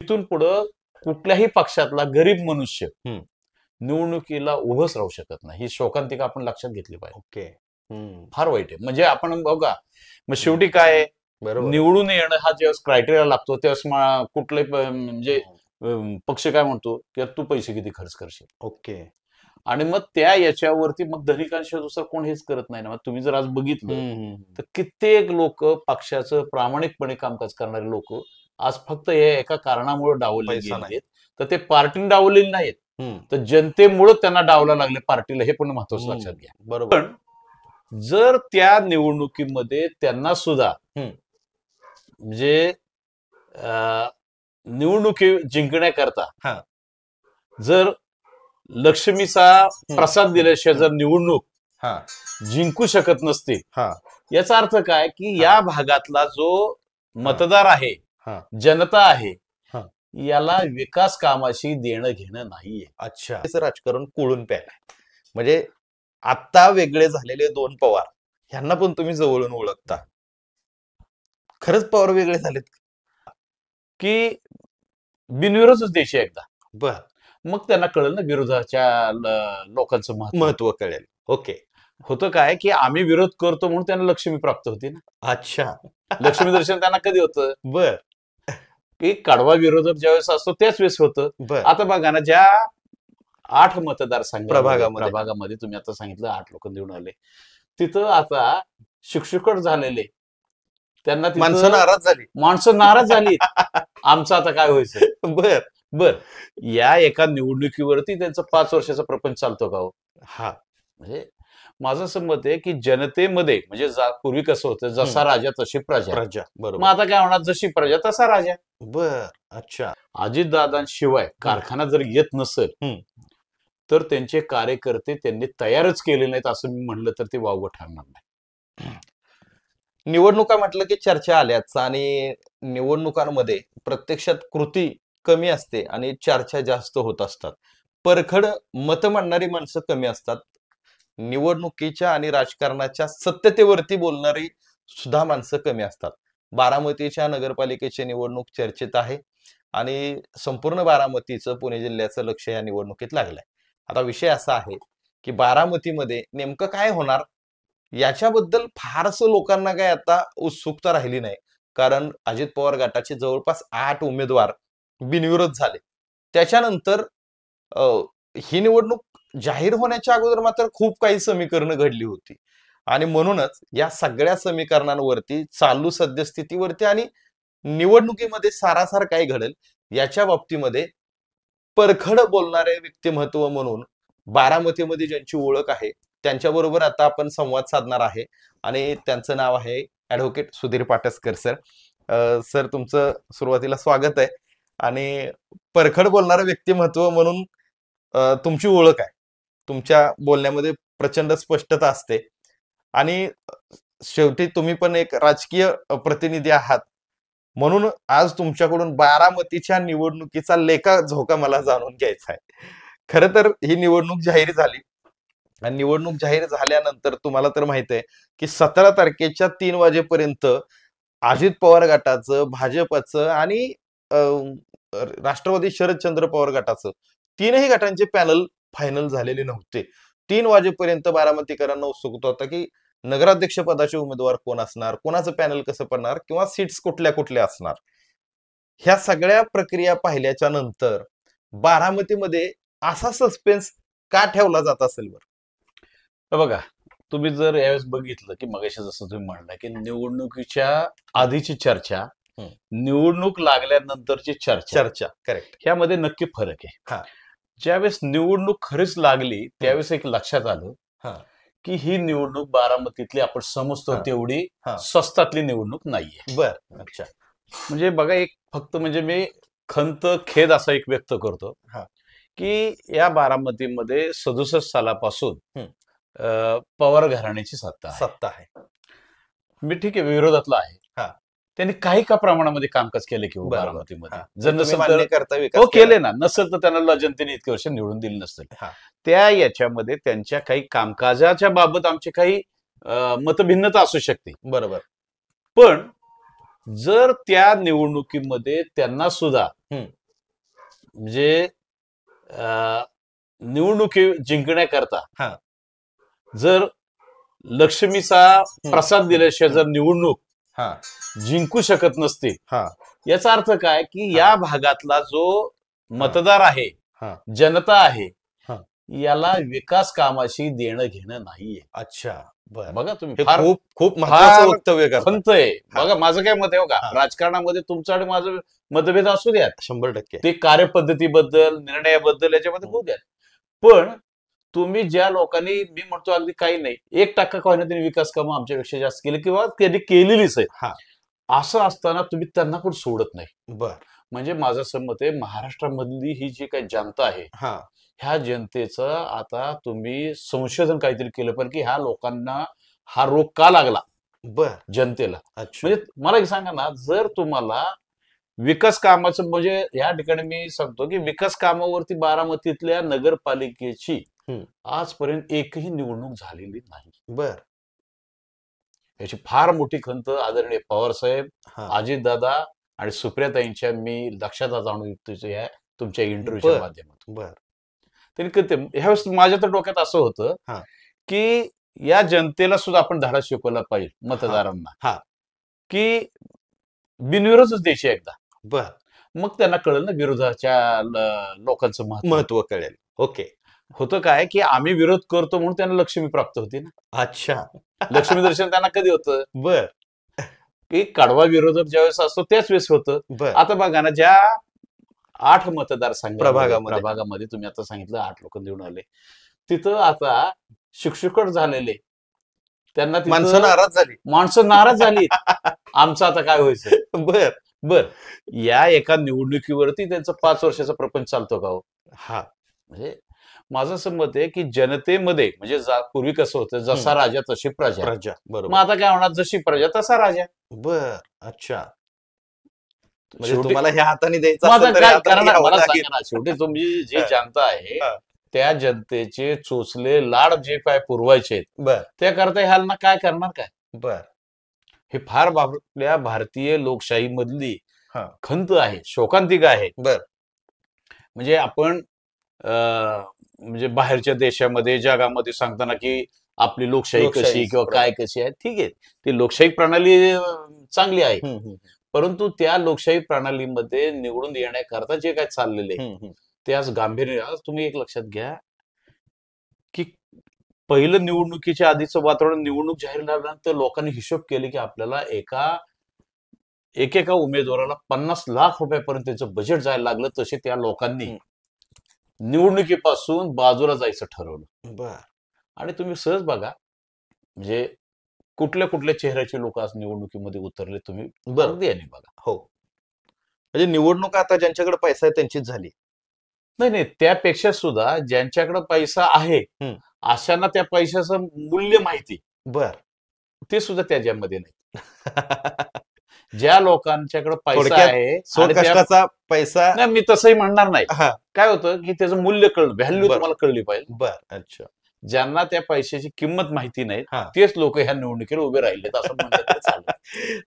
इथून पुढं कुठल्याही पक्षातला गरीब मनुष्य निवडणुकीला उभंच राहू शकत नाही. ही शोकांतिका आपण लक्षात घेतली पाहिजे. ओके. फार वाईट आहे. म्हणजे आपण बघा, मग शेवटी काय निवडून येणं हा जेव्हा क्रायटेरिया लागतो तेव्हा कुठले म्हणजे पक्ष काय म्हणतो की तू पैसे किती खर्च करशील. ओके. आणि मग त्या याच्यावरती मग धनिकांशिवाय दुसरं कोण हेच करत नाही ना. मग तुम्ही जर आज बघितलं तर कित्येक लोक पक्षाचं प्रामाणिकपणे कामकाज करणारे लोक आज फक्त एका कारणामुळे डावलले गेलेत. तर ते पार्टीने डावलेले नाहीत, तर जनतेमुळे त्यांना डावला लागले पार्टीला. हे पण महत्वाचं लक्षात घ्या. बरोबर. पण जर त्या निवडणुकीमध्ये त्यांना सुद्धा म्हणजे निवडणुकी जिंकण्याकरता जर लक्ष्मीचा प्रसाद दिल्याशिवाय जर निवडणूक जिंकू शकत नसतील, याचा अर्थ काय की या भागातला जो मतदार आहे, जनता आहे, याला विकास कामाशी देणं घेणं नाहीये. अच्छा. राजकारण कोळून प्यायलाय. म्हणजे आता वेगळे झालेले दोन पवार ह्यांना पण तुम्ही जवळून ओळखता. खरंच पवार वेगळे झालेत की बिनविरोधच देश आहे एकदा. बर. मग त्यांना कळलं ना विरोधाच्या लोकांचं महत्व कळेल. ओके. होतं काय की आम्ही विरोध करतो म्हणून त्यांना लक्ष्मी प्राप्त होती ना. अच्छा. लक्ष्मी दर्शन त्यांना कधी होतं? बर. की कडवा विरोधक ज्यावेळेस असतो त्याच वेळेस होतं. आता बघा ना, ज्या 8 मतदारसंघ प्रभागामध्ये तुम्ही आता सांगितलं 8 लोक निवडून आले, तिथं आता शिक्षकट झालेले त्यांना माणसं नाराज झाली. आमचं आता काय व्हायचं. बर. या एका निवडणुकीवरती त्यांचा 5 वर्षाचा प्रपंच चालतो का हो? म्हणजे माझं असं मत आहे की जनतेमध्ये म्हणजे पूर्वी कसं होतं, जसा राजा तशी प्रजा. मग आता काय होणार, जशी प्रजा तसा राजा. बर. अच्छा. अजितदादांशिवाय कारखाना जर येत नसेल तर त्यांचे कार्यकर्ते त्यांनी तयारच केले नाहीत असं मी म्हणलं तर ते वावगं ठरणार नाही. निवडणुका म्हटलं की चर्चा आल्याच, आणि निवडणुकांमध्ये प्रत्यक्षात कृती कमी असते आणि चर्चा जास्त होत असतात. परखड मत मांडणारी माणसं कमी असतात. निवडणुकीच्या आणि राजकारणाच्या सत्यतेवरती बोलणारी सुद्धा माणसं कमी असतात. बारामतीच्या नगरपालिकेची निवडणूक चर्चेत आहे आणि संपूर्ण बारामतीचं, पुणे जिल्ह्याचं लक्ष या निवडणुकीत लागलंय. आता विषय असा आहे की बारामतीमध्ये नेमकं काय होणार याच्याबद्दल फारसं लोकांना काय आता उत्सुकता राहिली नाही. कारण अजित पवार गटाचे जवळपास 8 उमेदवार बिनविरोध झाले. त्याच्यानंतर ही निवडणूक जाहीर होण्याच्या अगोदर मात्र खूप काही समीकरणं घडली होती आणि म्हणूनच या सगळ्या समीकरणांवरती, चालू सद्यस्थितीवरती आणि निवडणुकीमध्ये सारासार काय घडेल याच्या बाबतीमध्ये परखड बोलणारे व्यक्तिमत्व म्हणून बारामतीमध्ये ज्यांची ओळख आहे त्यांच्याबरोबर आता आपण संवाद साधणार आहे आणि त्यांचं नाव आहे advocate Sudhir Pataskar sir. Sir, तुमचं सुरुवातीला स्वागत आहे. आणि परखड बोलणारं व्यक्तिमत्व म्हणून तुमची ओळख आहे, तुमच्या बोलण्यामध्ये प्रचंड स्पष्टता असते आणि शेवटी तुम्ही पण एक राजकीय प्रतिनिधी आहात. म्हणून आज तुमच्याकडून बारामतीच्या निवडणुकीचा लेखा झोका मला जाणून घ्यायचा आहे. खरं तर ही निवडणूक जाहीर झाली आणि निवडणूक जाहीर झाल्यानंतर तुम्हाला तर माहित आहे की 17 तारखेच्या 3 वाजेपर्यंत अजित पवार गटाचं, भाजपचं आणि राष्ट्रवादी शरदचंद्र पवार गटाचं, तीनही गटांचे पॅनल फायनल झालेले नव्हते. 3 वाजेपर्यंत बारामतीकरांना उत्सुकता होता की नगराध्यक्ष पदाचे उमेदवार कोण असणार, कोणाचं पॅनल कसं पडणार किंवा सीट्स कुठल्या कुठल्या असणार. ह्या सगळ्या प्रक्रिया पाहिल्याच्या नंतर बारामतीमध्ये असा सस्पेन्स का ठेवला जात असेल बरं? बघा, तुम्ही जर यावेळेस बघितलं की मगाशी जसं तुम्ही म्हणला की निवडणुकीच्या आधीची चर्चा, निवडणूक लागल्यानंतरची चर्चा करेक्ट, ह्यामध्ये नक्की फरक आहे. ज्यावेळेस निवडणूक खरीच लागली त्यावेळेस एक लक्षात आलं की ही निवडणूक बारामतीतली आपण समजतो तेवढी स्वस्तातली निवडणूक नाहीये. बर. अच्छा. म्हणजे बघा, एक फक्त म्हणजे मी खंत, खेद असा एक व्यक्त करतो की या बारामतीमध्ये 67 सालापासून पवार घराण्याची सत्ता आहे. मी ठीक आहे, विरोधातला आहे. त्यांनी काही का प्रमाणामध्ये कामकाज केले की बारामतीमध्ये, जर नसेल तर केले ना, नसेल तर त्यांना जनतेने इतके वर्ष निवडून दिले नसेल. त्या याच्यामध्ये त्यांच्या काही कामकाजाच्या बाबत आमची काही मतभिन्नता असू शकते. बरोबर. पण जर त्या निवडणुकीमध्ये त्यांना सुद्धा म्हणजे निवडणुकी जिंकण्याकरता जर लक्ष्मीचा प्रसाद दिल्याशिवाय जर निवडणूक जिंकू शकत नसते, याचा अर्थ काय की या भागातला जो मतदार आहे, जनता आहे, याला विकास कामाशी देणं घेणं नाहीये. अच्छा, बघा तुम्ही खूप खूप महत्त्वाचं वक्तव्य करता. बघा माझं काय मत आहे बघा, राजकारणामध्ये तुमचं आणि माझं मतभेद असू द्या 100%, ते कार्यपद्धतीबद्दल, निर्णयाबद्दल याच्यामध्ये होऊ द्या, पण तुम्ही ज्या लोकांनी, मी म्हणतो अगदी काही नाही, 1% का होईना त्यांनी विकास कामं आमच्यापेक्षा जास्त केली किंवा त्यांनी केलेलीच आहे, असं असताना तुम्ही त्यांना पण सोडत नाही. म्हणजे माझं असं मत आहे, महाराष्ट्रामधली ही जी काही जनता आहे, ह्या जनतेचं आता तुम्ही संशोधन काहीतरी केलं पाहिजे की ह्या लोकांना हा रोग का लागला जनतेला. म्हणजे मला एक सांगा ना, जर तुम्हाला विकास कामाचं, म्हणजे या ठिकाणी मी सांगतो की विकास कामावरती बारामतीतल्या नगरपालिकेची आजपर्यंत एकही निवडणूक झालेली नाही. याची फार मोठी खंत आदरणीय पवार साहेब, अजितदादा आणि सुप्रियाताईंच्या मी लक्षात आणून तुमच्या इंटरव्ह्यूच्या माध्यमातून त्यांनी करते. ह्यावेळेस माझ्या तर डोक्यात असं होतं की या जनतेला सुद्धा आपण धडा शिकवला पाहिजे, मतदारांना, की बिनविरोधच द्यायची एकदा, मग त्यांना कळेल ना विरोधाच्या लोकांचं महत्व कळेल. होतं काय की आम्ही विरोध करतो म्हणून त्यांना लक्ष्मी प्राप्त होती ना. अच्छा, लक्ष्मी दर्शन त्यांना कधी होतं की कडवा विरोधक ज्यावेळेस असतो त्याच वेळेस होतं. आता बघा ना, ज्या 8 मतदारसंघ प्रभागामध्ये तुम्ही आता सांगितलं 8 लोक निवडून आले, तिथं आता शिक्षकट झालेले, त्यांना माणसं नाराज झाली. आमचं आता काय व्हायचं. बर या एका निवडणुकीवरती त्यांचं 5 वर्षाचा प्रपंच चालतो का हो? म्हणजे माझं असं मत आहे की जनतेमध्ये, म्हणजे पूर्वी कसं होतं, जसा राजा तशी प्रजा. मग आता काय होणार, जशी प्रजा तसा राजा. अच्छा, म्हणजे तुम्हाला ह्या हाताने द्यायचं शेवटी तुम्ही जी जनता आहे त्या जनतेचे चोचले लाड जे काय पुरवायचे त्याकरता ह्याला काय करणार काय. हे फार आपल्या भारतीय लोकशाही मधली खंत आहे, शोकांतिका आहे. म्हणजे आपण म्हणजे बाहेरच्या देशामध्ये, जगामध्ये सांगताना की आपली लोकशाही कशी किंवा काय कशी आहे, ठीक आहे, ती लोकशाही प्रणाली चांगली आहे, परंतु त्या लोकशाही प्रणालीमध्ये निवडून येण्याकरता जे काय चाललेले ते आज गांभीर्य. आज तुम्ही एक लक्षात घ्या की पहिलं निवडणुकीच्या आधीचं वातावरण, निवडणूक जाहीर झाल्यानंतर लोकांनी हिशोब केले की आपल्याला एकेका उमेदवाराला 50 लाख रुपयापर्यंत त्याचं बजेट जायला लागलं. तसे त्या लोकांनी निवडणुकीपासून बाजूला जायचं ठरवलं. आणि तुम्ही सहज बघा, म्हणजे कुठल्या कुठल्या चेहऱ्याचे लोक आज निवडणुकीमध्ये उतरले तुम्ही अगदी याने बघा. म्हणजे निवडणूक आता ज्यांच्याकडे पैसा आहे त्यांचीच झाली. नाही, त्यापेक्षा सुद्धा ज्यांच्याकडे पैसा आहे अशांना त्या पैशाचं मूल्य माहिती, ते सुद्धा त्याच्यामध्ये नाही. ज्या लोकांच्याकडे पैसा आहे, कष्टाचा पैसा, नाही मी तसंही म्हणणार नाही, काय होतं की त्याचं मूल्य कळलं, व्हॅल्यू तुम्हाला कळली पाहिजे. अच्छा, ज्यांना त्या पैशाची किंमत माहिती नाही तेच लोक ह्या निवडणुकीला उभे राहिले असं म्हणतात.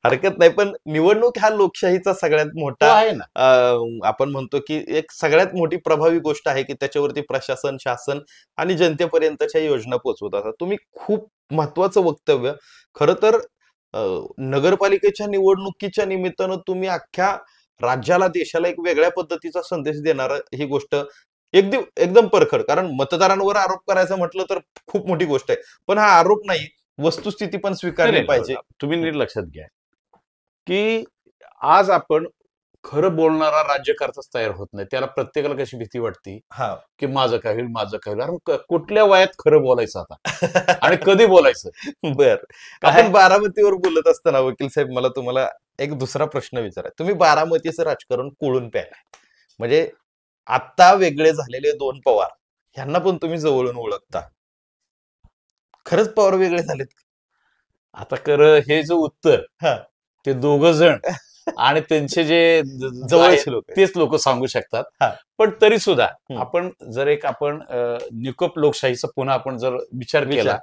हरकत नाही, पण निवडणूक हा लोकशाहीचा सगळ्यात मोठा आहे ना. आपण म्हणतो की एक सगळ्यात मोठी प्रभावी गोष्ट आहे की त्याच्यावरती प्रशासन, शासन आणि जनतेपर्यंतच्या योजना पोहोचवतात. तुम्ही खूप महत्वाचं वक्तव्य, खरं तर नगरपालिकेच्या निवडणुकीच्या निमित्तानं तुम्ही अख्ख्या राज्याला, देशाला एक वेगळ्या पद्धतीचा संदेश देणार ही गोष्ट एकदम परखड. कारण मतदारांवर आरोप करायचं म्हटलं तर खूप मोठी गोष्ट आहे, पण हा आरोप नाही, वस्तुस्थिती पण स्वीकारली पाहिजे. तुम्ही नीट लक्षात घ्या की आज आपण खरं बोलणारा राज्यकर्ताच तयार होत नाही. त्याला प्रत्येकाला कशी भीती वाटते की माझं काय होईल, माझं काय होईल. अरे कुठल्या वयात खरं बोलायचं आता आणि कधी बोलायचं. आपण बारामतीवर बोलत असताना वकील साहेब, मला तुम्हाला एक दुसरा प्रश्न विचारायचा. तुम्ही बारामतीचं राजकारण कोळून प्यायलाय, म्हणजे आता वेगळे झालेले 2 पवार ह्यांना पण तुम्ही जवळून ओळखता. खरंच पवार वेगळे झालेत आता? हे जो उत्तर ते 2 जण आणि त्यांचे जे जवळचे लोक तेच लोक सांगू शकतात. पण तरी सुद्धा आपण जर आपण निकोप लोकशाहीचा पुन्हा आपण जर विचार केला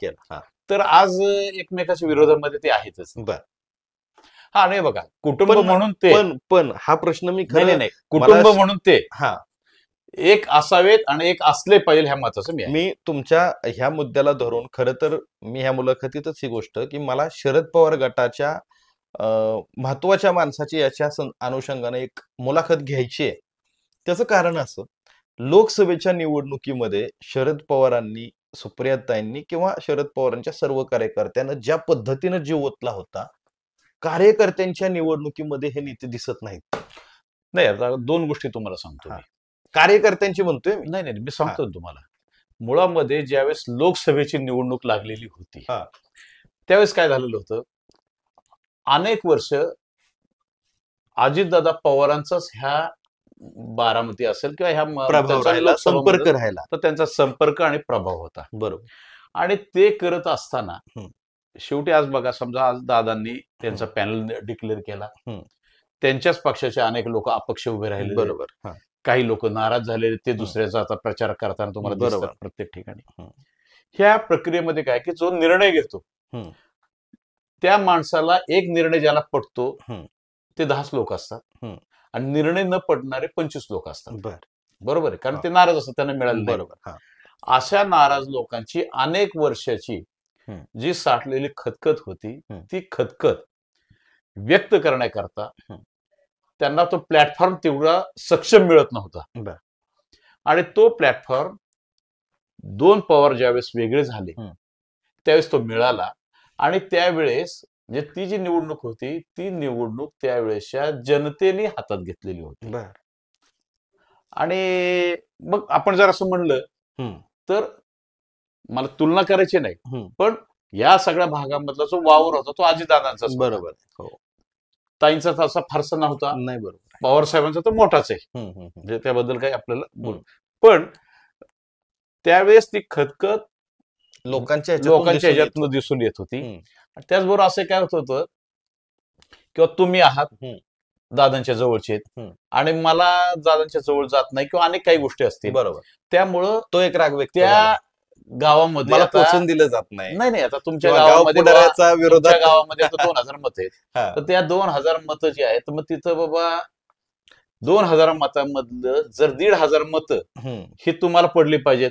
तर आज एकमेकाच्या विरोधामध्ये ते आहेतच. हा नाही बघा, कुटुंब म्हणून ते पण हा प्रश्न मी नाही कुटुंब म्हणून ते हा एक असावेत आणि एक असले पाहिजे ह्या मताचं मी तुमच्या ह्या मुद्द्याला धरून खरं तर मी ह्या मुलाखतीतच ही गोष्ट की मला शरद पवार गटाच्या महत्वाच्या माणसाची याच्या अनुषंगाने एक मुलाखत घ्यायची आहे. त्याचं कारण असं, लोकसभेच्या निवडणुकीमध्ये शरद पवारांनी, सुप्रियाताईंनी किंवा शरद पवारांच्या सर्व कार्यकर्त्यांना ज्या पद्धतीनं जीव ओतला होता, कार्यकर्त्यांच्या निवडणुकीमध्ये हे नीती दिसत नाहीत. नाही, आता दोन गोष्टी तुम्हाला सांगतो मी. कार्यकर्त्यांची म्हणतोय मी. नाही मी सांगतो तुम्हाला. मुळामध्ये ज्यावेळेस लोकसभेची निवडणूक लागलेली होती त्यावेळेस काय झालेलं होतं, अनेक वर्ष अजितदादा पवारांचाच ह्या बारामती असेल किंवा ह्या संपर्क राहिला, तर त्यांचा संपर्क आणि प्रभाव होता. बरोबर. आणि ते करत असताना शेवटी आज बघा, समजा आज दादांनी त्यांचा पॅनल डिक्लेअर केला, त्यांच्याच पक्षाचे अनेक लोक अपक्ष उभे राहिले, बरोबर, काही लोक नाराज झालेले, ते दुसऱ्याचा आता प्रचार करताना तुम्हाला दिसतात प्रत्येक ठिकाणी. ह्या प्रक्रियेमध्ये काय की जो निर्णय घेतो त्या माणसाला एक निर्णय ज्याला पटतो ते 10 लोक असतात आणि निर्णय न पडणारे 25 लोक असतात. बरोबर आहे, कारण ते नाराज असतात, त्यांना मिळालं. बरोबर. अशा नाराज लोकांची अनेक वर्षाची जी साठलेली खतखत होती, ती खतखत व्यक्त करण्याकरता त्यांना तो प्लॅटफॉर्म तेवढा सक्षम मिळत नव्हता. आणि तो प्लॅटफॉर्म 2 पवार ज्यावेळेस वेगळे झाले त्यावेळेस तो मिळाला. आणि त्यावेळेस म्हणजे ती जी निवडणूक होती, ती निवडणूक त्यावेळेसच्या जनतेने हातात घेतलेली होती. आणि मग आपण जर असं म्हणलं तर मला तुलना करायची नाही, पण या सगळ्या भागामधला जो वावर होता तो अजितदादांचा. बरोबर. ताईंचा तसा फारसा नव्हता. नाही, बरोबर. पवार साहेबांचा तर मोठाच आहे, म्हणजे त्याबद्दल काही आपल्याला बोल. पण त्यावेळेस ती खतखत लोकांच्या ह्याच्यातून दिसून येत होती. त्याचबरोबर असं काय होत होतं, किंवा तुम्ही आहात दादांच्या जवळचे आणि मला दादांच्या जवळ जात नाही किंवा अनेक काही गोष्टी असतील. बरोबर. त्यामुळं तो एक राग व्यक्त त्या गावामध्ये मला पोचून दिलं जात नाही आता तुमच्या गावामध्ये 2000 मत आहेत, तर त्या 2000 मतं जी आहेत, मग तिथं बाबा 2000 मतांमधलं जर 1500 मतं ही तुम्हाला पडली पाहिजेत.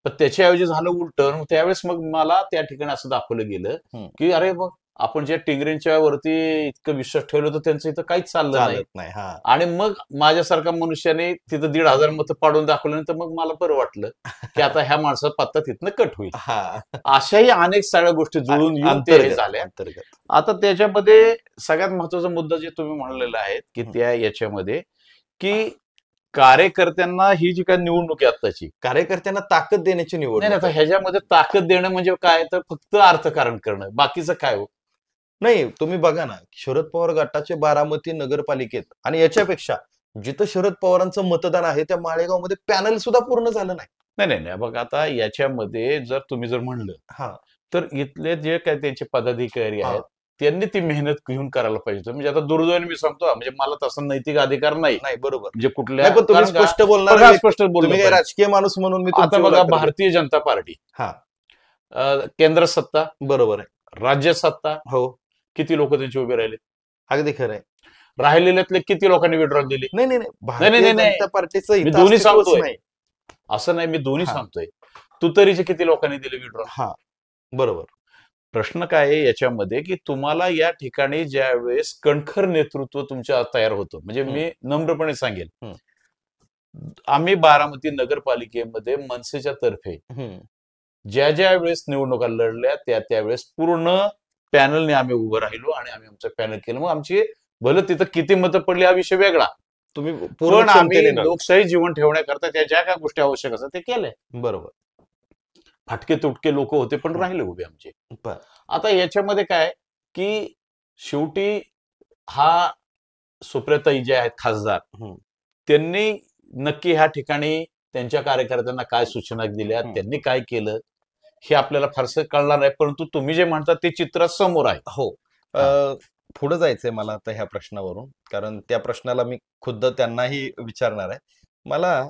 पण त्याच्याऐवजी झालं उलट. त्यावेळेस मग मला त्या ठिकाणी असं दाखवलं गेलं की अरे बघ, आपण ज्या टिंगरेंच्या वरती इतकं विश्वास ठेवलं होतं त्यांचं इथं काहीच चाललं नाही. आणि मग माझ्यासारख्या मनुष्याने तिथं 1500 मतं पाडून दाखवल्यानंतर मग मला बरं वाटलं की आता ह्या माणसाचा पत्ता तिथनं कट होईल. अशाही अनेक सगळ्या गोष्टी जुळून येऊन ते झाल्या. आता त्याच्यामध्ये सगळ्यात महत्वाचा मुद्दा जे तुम्ही म्हणलेला आहे की त्या याच्यामध्ये की कार्यकर्त्यांना ही जी काही निवडणूक आहे आत्ताची, कार्यकर्त्यांना ताकद देण्याची निवडणूक. नाही आता ह्याच्यामध्ये ताकद देणं म्हणजे काय, तर फक्त अर्थकारण करणं, बाकीचं काय हो नाही. तुम्ही बघा ना, शरद पवार गटाचे बारामती नगरपालिकेत आणि याच्यापेक्षा जिथं शरद पवारांचं मतदान आहे त्या माळेगावमध्ये पॅनल सुद्धा पूर्ण झालं नाही. नाही बघा, आता याच्यामध्ये जर तुम्ही जर म्हणलं तर इथले जे काही त्यांचे पदाधिकारी आहेत त्यांनी ती मेहनत घेऊन करायला पाहिजे. म्हणजे आता दुर्दैवाने मी सांगतो, म्हणजे मला तसा नैतिक अधिकार नाही. बरोबर. म्हणजे कुठल्या स्पष्ट बोलणार, स्पष्ट बोलणार, राजकीय माणूस म्हणून मी आता बघा, भारतीय जनता पार्टी केंद्र सत्ता, बरोबर आहे, राज्य सत्ता, किती लोक त्यांचे उभे राहिले? अगदी खरं आहे. राहिलेल्यातले किती लोकांनी विड्रॉल दिली? भारतीय जनता पार्टीचं मी दोन्ही सांगतोय, असं नाही, मी दोन्ही सांगतोय. तुतारीचे किती लोकांनी दिले विड्रॉल? बरोबर. प्रश्न काय आहे याच्यामध्ये की तुम्हाला या ठिकाणी ज्या वेळेस कणखर नेतृत्व तुमच्या तयार होतं, म्हणजे मी नम्रपणे सांगेल, आम्ही बारामती नगरपालिकेमध्ये मनसेच्या तर्फे ज्या वेळेस निवडणुका लढल्या त्यावेळेस पूर्ण पॅनलने आम्ही उभं राहिलो आणि आम्ही आमचं पॅनल केलं. मग आमची भलं तिथं किती मतं पडली हा विषय वेगळा, तुम्ही पण आम्ही लोकशाही जीवन ठेवण्याकरता त्या ज्या काय गोष्टी आवश्यक असतात ते केल्या. बरोबर. फाटके तुटके लोक होते पण राहिले उभे आमचे. आता याच्यामध्ये काय की शेवटी हा सुप्रियाताई जे आहेत खासदार, त्यांनी नक्की ह्या ठिकाणी त्यांच्या कार्यकर्त्यांना काय सूचना दिल्या, त्यांनी काय केलं हे आपल्याला फारसं कळणार नाही, परंतु तुम्ही जे म्हणता ते चित्र समोर आहे. हो, पुढे जायचंय मला आता ह्या प्रश्नावरून, कारण त्या प्रश्नाला मी खुद्द त्यांनाही विचारणार आहे. मला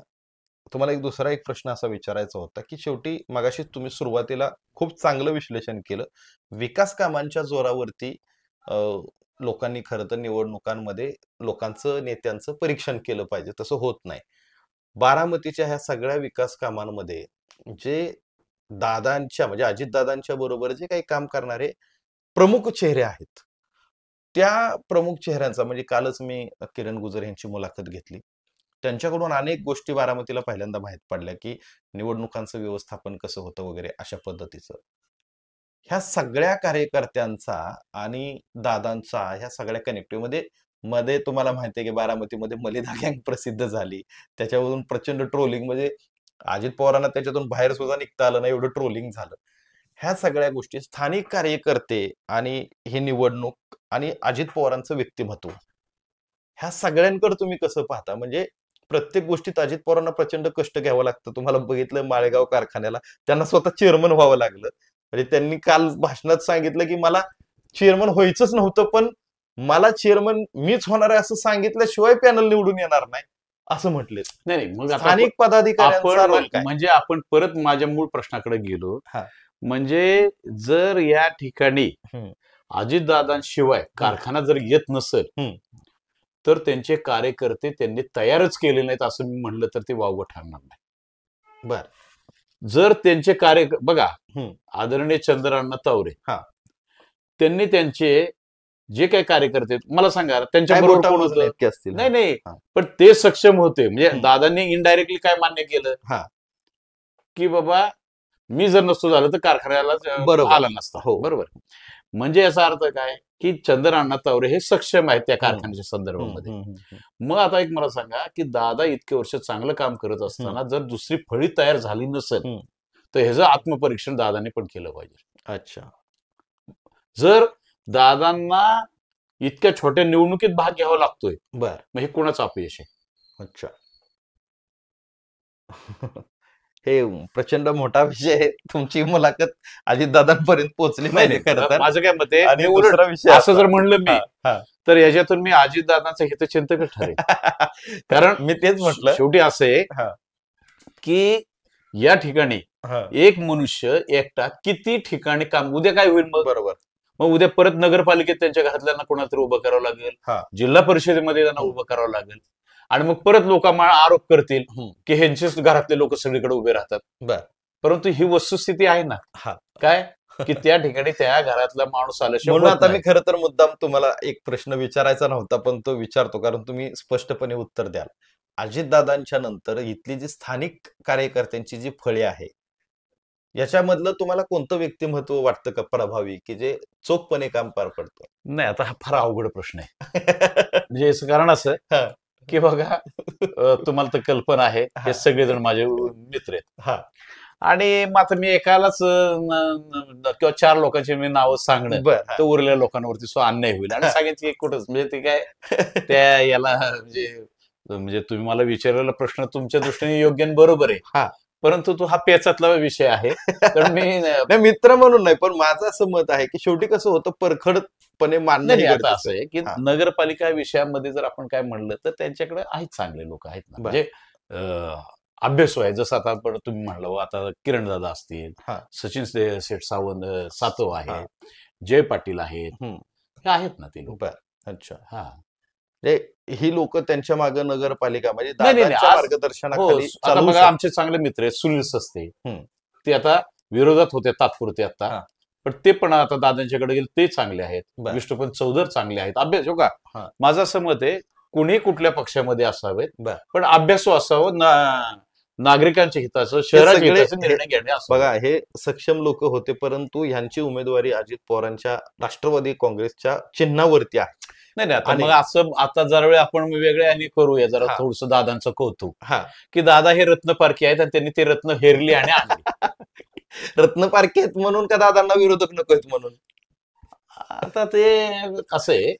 तुम्हाला दुसरा एक प्रश्न असा विचारायचा होता की शेवटी मगाशी तुम्ही सुरुवातीला खूप चांगलं विश्लेषण केलं, विकास कामांच्या जोरावरती लोकांनी खरं तर निवडणुकांमध्ये लोकांचं नेत्यांचं परीक्षण केलं पाहिजे. तसं होत नाही. बारामतीच्या ह्या सगळ्या विकास कामांमध्ये जे दादांच्या म्हणजे अजितदादांच्या बरोबर जे काही काम करणारे प्रमुख चेहरे आहेत, त्या प्रमुख चेहऱ्यांचा म्हणजे कालच मी किरण गुजर यांची मुलाखत घेतली. त्यांच्याकडून अनेक गोष्टी बारामतीला पहिल्यांदा माहीत पडल्या, की निवडणुकांचं व्यवस्थापन कसं होतं वगैरे अशा पद्धतीचं. ह्या सगळ्या कार्यकर्त्यांचा आणि दादांचा ह्या सगळ्या कनेक्टिव्हमध्ये मध्ये तुम्हाला माहिती आहे की बारामतीमध्ये मलिदा गँग प्रसिद्ध झाली. त्याच्यावरून प्रचंड ट्रोलिंग म्हणजे अजित पवारांना त्याच्यातून बाहेर सुद्धा निघता आलं नाही एवढं ट्रोलिंग झालं. ह्या सगळ्या गोष्टी स्थानिक कार्यकर्ते आणि हे निवडणूक आणि अजित पवारांचं व्यक्तिमत्व ह्या सगळ्यांकडे तुम्ही कसं पाहता? म्हणजे प्रत्येक गोष्टीत अजित पवारांना प्रचंड कष्ट घ्यावं लागतं. तुम्हाला बघितलं माळेगाव कारखान्याला त्यांना स्वतः चेअरमन व्हावं लागलं. म्हणजे त्यांनी काल भाषणात सांगितलं की मला चेअरमन व्हायचंच नव्हतं, पण मला चेअरमन मीच होणार आहे असं सांगितल्याशिवाय पॅनल निवडून येणार नाही असं म्हटले. नाही मग स्थानिक पदाधिकाऱ्यांचा रोल काय? म्हणजे आपण परत माझ्या मूळ प्रश्नाकडे गेलो. म्हणजे जर या ठिकाणी अजितदादांशिवाय कारखाना जर येत नसेल तर त्यांचे कार्यकर्ते त्यांनी तयारच केले नाहीत असं मी म्हणलं तर ते वावगं ठरणार नाही. बर, जर त्यांचे कार्य बघा, आदरणीय चंद्रअण्णा तावरे त्यांनी त्यांचे जे काही कार्यकर्ते मला सांगा त्यांच्या बरोबर कोण होतं? नाही पण ते सक्षम होते. म्हणजे दादांनी इनडायरेक्टली काय मान्य केलं की बाबा मी जर नसतो झालं तर कारखान्याला आला नसता. बरोबर. म्हणजे याचा अर्थ काय की चंद्रअण्णा तावरे हे सक्षम आहेत त्या कारखान्याच्या संदर्भामध्ये. मग आता एक मला सांगा की दादा इतके वर्ष चांगलं काम करत असताना जर दुसरी फळी तयार झाली नसेल तर ह्याचं आत्मपरीक्षण दादांनी पण केलं पाहिजे. अच्छा, जर दादांना इतक्या छोट्या निवडणुकीत भाग घ्यावा लागतोय बर, मग हे कोणाचं अपयश आहे? अच्छा, हे प्रचंड मोठा विषय आहे. तुमची मुलाखत अजितदादांपर्यंत पोहोचली पाहिजे. खरं तर माझं काय मत आहे, आणि दुसरा विषय असं जर म्हणलं मी तर याच्यातून मी अजितदादांचं हितचिंतक ठरेल. कारण मी तेच म्हटलं शेवटी असं आहे की या ठिकाणी एक मनुष्य एकटा किती ठिकाणी काम, उद्या काय होईल मग? बरोबर. मग उद्या परत नगरपालिकेत त्यांच्या घरातल्यांना कोणातरी उभं करावं लागेल, जिल्हा परिषदेमध्ये त्यांना उभं करावं लागेल आणि मग परत लोक आरोप करतील की ह्यांचेच घरातले लोक सगळीकडे उभे राहतात. परंतु ही वस्तुस्थिती आहे ना काय की त्या ठिकाणी त्या घरातला माणूस आल्याशिवाय. म्हणून आता मी खरं तर मुद्दाम तुम्हाला एक प्रश्न विचारायचा नव्हता पण तो विचारतो कारण तुम्ही स्पष्टपणे उत्तर द्याल. अजितदादांच्या नंतर इथली जी स्थानिक कार्यकर्त्यांची जी फळे आहे याच्यामधलं तुम्हाला कोणतं व्यक्तिमत्व वाटतं का प्रभावी की जे चोखपणे काम पार पडतं? नाही, आता हा फार अवघड प्रश्न आहे. म्हणजे याचं कारण असं की बघा तुम्हाला तर कल्पना आहे हे सगळेजण माझे मित्र आहेत आणि मात्र मी एकालाच किंवा 4 लोकांची मी नावं सांगणं तर उरलेल्या लोकांवरती अन्याय होईल आणि सांगायची कुठंच म्हणजे ते काय त्या याला म्हणजे तुम्ही मला विचारलेला प्रश्न तुमच्या दृष्टीने योग्य आणि बरोबर आहे, परंतु तो हा पेचातला विषय आहे. तर मी मित्र म्हणून नाही पण माझं असं मत आहे की शेवटी कसं होतं परखडपणे मान्य आता असं आहे की नगरपालिका विषयामध्ये जर आपण काय म्हणलं तर त्यांच्याकडे आहेत चांगले लोक आहेत ना, म्हणजे अभ्यासू आहे. जसं आता आपण तुम्ही म्हणलं आता किरण दादा असतील, सचिन शेठ सातव आहे, जय पाटील आहेत, हे आहेत ना ते लोक. अच्छा, ही लोक त्यांच्या मागे नगरपालिका म्हणजे मार्गदर्शनाखाली. आता बघा आमचे चांगले मित्र आहेत सुनील सस्ते, ते आता विरोधात होते तात्पुरते आता, पण ते पण आता दादांच्याकडे गेले ते चांगले आहेत. विष्णुपंत चौधर चांगले आहेत. अभ्यास हो का, माझं असं मत आहे कुणी कुठल्या पक्षामध्ये असावेत पण अभ्यासू असावं, नागरिकांच्या हिताचं शहराच्या हिताचं निर्णय घेणे. बघा हे सक्षम लोक होते परंतु ह्यांची उमेदवारी अजित पवारांच्या राष्ट्रवादी काँग्रेसच्या चिन्हावरती आहे. नाही आता मग असं आता जरा वेळ आपण वेगळे आणि करूया जरा थोडस दादांचं कौतुक की दादा हे रत्नपारखी आहेत आणि त्यांनी ते रत्न हेरली आणि आणली. रत्नपारखी आहेत म्हणून का दादांना विरोधक नको आहेत म्हणून? आता ते असं आहे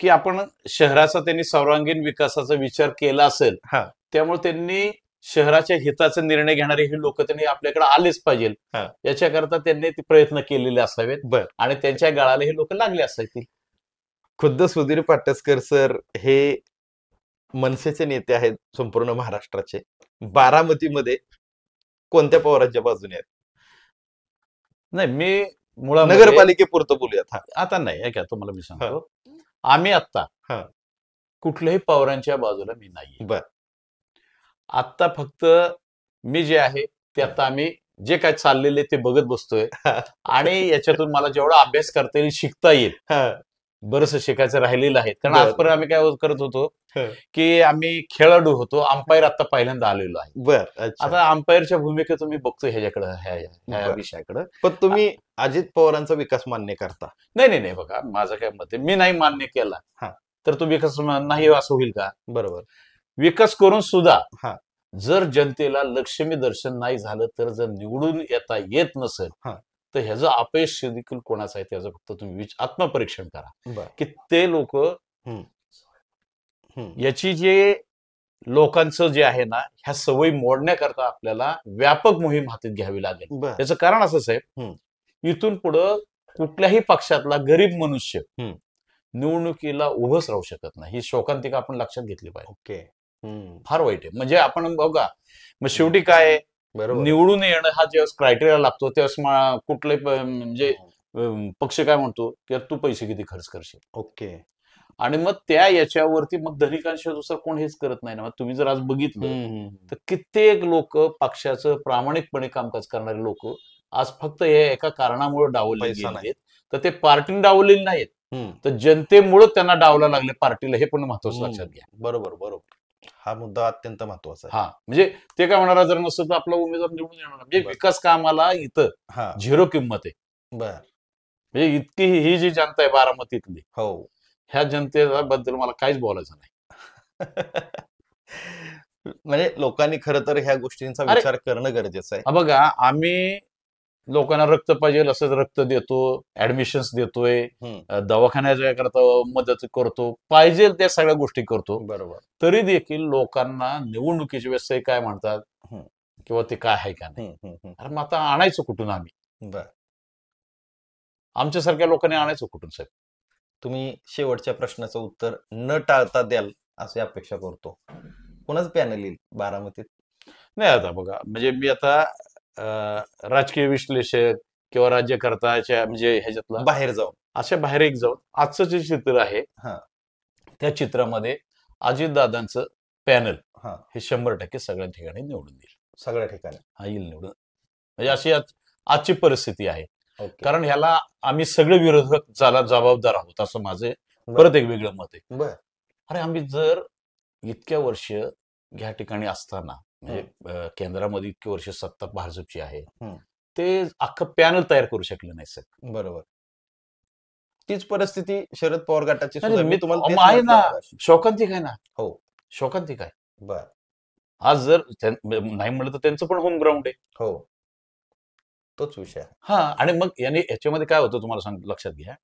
की आपण शहराचा त्यांनी सर्वांगीण विकासाचा विचार केला असेल त्यामुळे त्यांनी शहराच्या हिताचा निर्णय घेणारे हे लोक त्यांनी आपल्याकडे आलेच पाहिजे याच्याकरता त्यांनी प्रयत्न केलेले असावेत आणि त्यांच्या गळाला हे लोक लागले असायतील. खुद्द सुधीर पाटसकर सर हे मनसेचे नेते आहेत संपूर्ण महाराष्ट्राचे. बारामतीमध्ये कोणत्या पवारांच्या बाजूने आहेत? नाही मी मुळात नगरपालिकेपुरतं बोलूयात. आता नाही ऐका तुम्हाला मी सांगतो आम्ही आता कुठल्याही पवारांच्या बाजूला मी नाही. बर. आता फक्त मी जे आहे ते आता आम्ही जे काय चाललेले ते बघत बसतोय आणि याच्यातून मला जेवढा अभ्यास करता येईल, शिकता येईल, बरंच शिकायचं राहिलेलं आहे. कारण आजपर्यंत आम्ही काय करत होतो की आम्ही खेळाडू होतो, अंपायर आता पहिल्यांदा आलेलो आहे. बर. आता अंपायरच्या भूमिकेतून मी बघतो ह्याच्याकडे, ह्या विषयाकडे. पण तुम्ही अजित पवारांचा विकास मान्य करता? नाही बघा, माझं काय मत आहे, मी नाही मान्य केला तर तो विकास नाही असं होईल का? बरोबर. विकास करून सुद्धा जर जनतेला लक्ष्मी दर्शन नाही झालं, तर जर निवडून येता येत नसेल तर ह्याचं अपयश देखील कोणाचं आहे त्याचं फक्त तुम्ही आत्मपरीक्षण करा की ते लोक याची जे लोकांचं जे आहे ना, ह्या सवयी मोडण्याकरता आपल्याला व्यापक मोहीम हातात घ्यावी लागेल. त्याचं कारण असंच आहे, इथून पुढं कुठल्याही पक्षातला गरीब मनुष्य निवडणुकीला उभंच राहू शकत नाही. ही शोकांतिका आपण लक्षात घेतली पाहिजे. फार वाईट आहे. म्हणजे आपण बघा, मग शेवटी काय, निवडून येणं हा ज्यावेळेस क्रायटेरिया लागतो त्यावेळेस कुठले म्हणजे पक्ष काय म्हणतो की तू पैसे किती खर्च करशील. ओके. आणि मग त्या याच्यावरती मग धनिकांशिवाय दुसरं कोण हेच करत नाही ना. मग तुम्ही जर आज बघितलं तर कित्येक लोक पक्षाचं प्रामाणिकपणे कामकाज करणारे लोक आज फक्त हे एका कारणामुळे डावलले गेले, तर ते पार्टीने डावलेले नाहीत, तर जनतेमुळे त्यांना डावला लागले पार्टीला. हे पण महत्वाचं लक्षात घ्या. बरोबर. हा मुद्दा अत्यंत महत्वाचा आहे. म्हणजे ते काय म्हणणार, जर नसतं तर आपला उमेदवार निवडून येणार. म्हणजे विकास कामाला इथं झिरो किंमत आहे. म्हणजे इतकी ही जी जनता आहे बारामतीतली, ह्या जनतेबद्दल मला काहीच बोलायचं नाही. म्हणजे लोकांनी खरं तर ह्या गोष्टींचा विचार करणं गरजेचं आहे. बघा, आम्ही लोकांना रक्त पाहिजे असं रक्त देतो, ऍडमिशन्स देतोय, दवाखान्याच्या करता मदत करतो, पाहिजे त्या सगळ्या गोष्टी करतो. बरोबर. तरी देखील लोकांना निवडणुकीच्या वेळेस काय म्हणतात किंवा ते काय आहे का नाही. अरे मग आता आणायचं कुठून आम्ही? आमच्यासारख्या लोकांनी आणायचं कुठून साहेब? तुम्ही शेवटच्या प्रश्नाचं उत्तर न टाळता द्याल अशी अपेक्षा करतो. कोणाच पॅनल येईल बारामतीत? नाही, आता बघा, म्हणजे मी आता राजकीय विश्लेषक किंवा राज्यकर्ताच्या म्हणजे ह्याच्यातला बाहेर जाऊन अशा बाहेर एक जाऊन आजचं जे चित्र आहे त्या चित्रामध्ये अजितदादांचं पॅनल हे 100% सगळ्या ठिकाणी निवडून येईल. सगळ्या ठिकाणी येईल निवडून. म्हणजे अशी आजची परिस्थिती आहे. कारण ह्याला आम्ही सगळे विरोधक ज्याला जबाबदार आहोत असं माझे परत एक वेगळं मत आहे. अरे आम्ही जर इतक्या वर्ष ह्या ठिकाणी असताना, म्हणजे केंद्रामध्ये इतकी वर्ष सत्ता भाजपची आहे, ते अख्खं पॅनल तयार करू शकले नाही सर. बरोबर. तीच परिस्थिती शरद पवार गटाची मी तुम्हाला आहे ना, शोकांतिक आहे ना. हो, शोकांतिक आहे. आज जर नाही म्हणलं तर त्यांचं पण होम ग्राउंड आहे. हो, तोच विषय. आणि मग याच्यामध्ये काय होतं तुम्हाला सांग, लक्षात घ्या,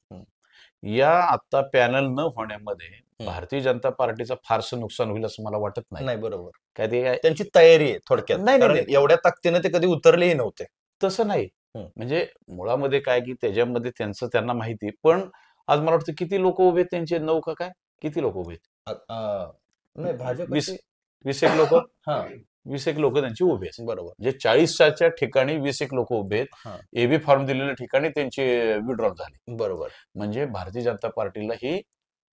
या आता पॅनल न होण्यामध्ये भारतीय जनता पार्टीचं फारसं नुकसान होईल असं मला वाटत नाही. बरोबर. काय ते त्यांची तयारी आहे थोडक्यात. नाही, एवढ्या ताकदीने ते कधी उतरलेही नव्हते. तसं नाही. म्हणजे मुळामध्ये काय की त्याच्यामध्ये त्यांना माहिती. पण आज मला वाटतं किती लोक उभे आहेत त्यांचे, 9 का काय, किती लोक उभे आहेत? नाही, भाजप 20 एक लोक. 20 एक लोक त्यांची उभे आहेत. बरोबर. म्हणजे 40च्या ठिकाणी 20 एक लोक उभे आहेत. एबी फॉर्म दिलेल्या ठिकाणी त्यांचे विड्रॉल झाले. बरोबर. म्हणजे भारतीय जनता पार्टीला ही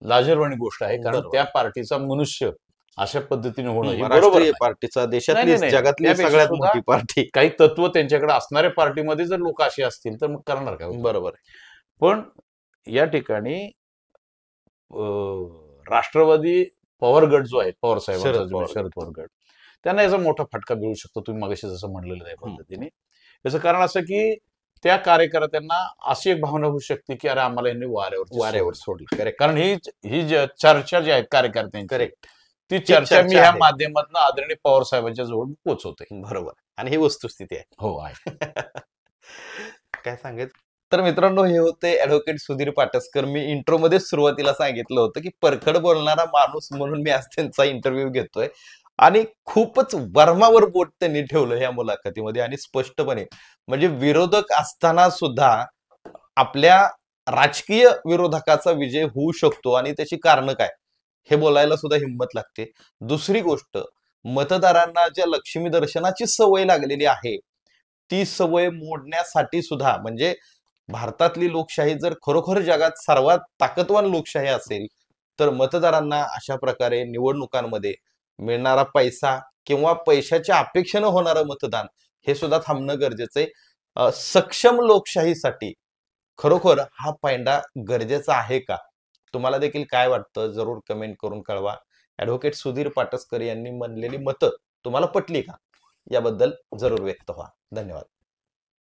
लाजिरवाणी गोष्ट आहे. कारण त्या पार्टीचा मनुष्य अशा पद्धतीने होणं बरोबर. पार्टीचा देशातली जगातली सगळ्यात मोठी पार्टी, काही तत्व त्यांच्याकडे असणाऱ्या पार्टीमध्ये जर लोक असे असतील तर मग करणार काय? बरोबर. पण या ठिकाणी राष्ट्रवादी पवार गट जो आहे, पवार साहेबांचा शरद पवार गट, त्यांना याचा मोठा फटका मिळू शकतो. तुम्ही मगाशी जसं म्हणलेलं आहे पद्धतीने. याचं कारण असं की त्या कार्यकर्त्यांना अशी एक भावना होऊ शकते की अरे आम्हाला यांनी वाऱ्यावर सोडलं. कारण ही चर्चा जी आहे कार्यकर्त्यांची, करेक्ट, ती चर्चा मी ह्या माध्यमातून आदरणीय पवार साहेबांच्या जवळ पोहोचवते. बरोबर. आणि ही वस्तुस्थिती आहे. हो, आहे. काय सांगायचं? तर मित्रांनो, हे होते ऍडव्होकेट सुधीर पाटसकर. मी इंट्रोमध्ये सुरुवातीला सांगितलं होतं की परखड बोलणारा माणूस म्हणून मी आज त्यांचा इंटरव्ह्यू घेतोय. आणि खूपच वर्मावर बोट त्यांनी ठेवलं या मुलाखतीमध्ये. आणि स्पष्टपणे म्हणजे विरोधक असताना सुद्धा आपल्या राजकीय विरोधकाचा विजय होऊ शकतो आणि त्याची कारणं काय हे बोलायला सुद्धा हिंमत लागते. दुसरी गोष्ट, मतदारांना ज्या लक्ष्मी दर्शनाची सवय लागलेली आहे ती सवय मोडण्यासाठी सुद्धा, म्हणजे भारतातली लोकशाही जर खरोखर जगात सर्वात ताकदवान लोकशाही असेल तर मतदारांना अशा प्रकारे निवडणुकांमध्ये मिळणारा पैसा किंवा पैशाच्या अपेक्षेनं होणारं मतदान हे सुद्धा थांबणं गरजेचं आहे. सक्षम लोकशाहीसाठी खरोखर हा पायंडा गरजेचा आहे का? तुम्हाला देखील काय वाटतं जरूर कमेंट करून कळवा. ऍडव्होकेट सुधीर पाटसकर यांनी म्हणलेली मतं तुम्हाला पटली का? याबद्दल जरूर व्यक्त व्हा. धन्यवाद.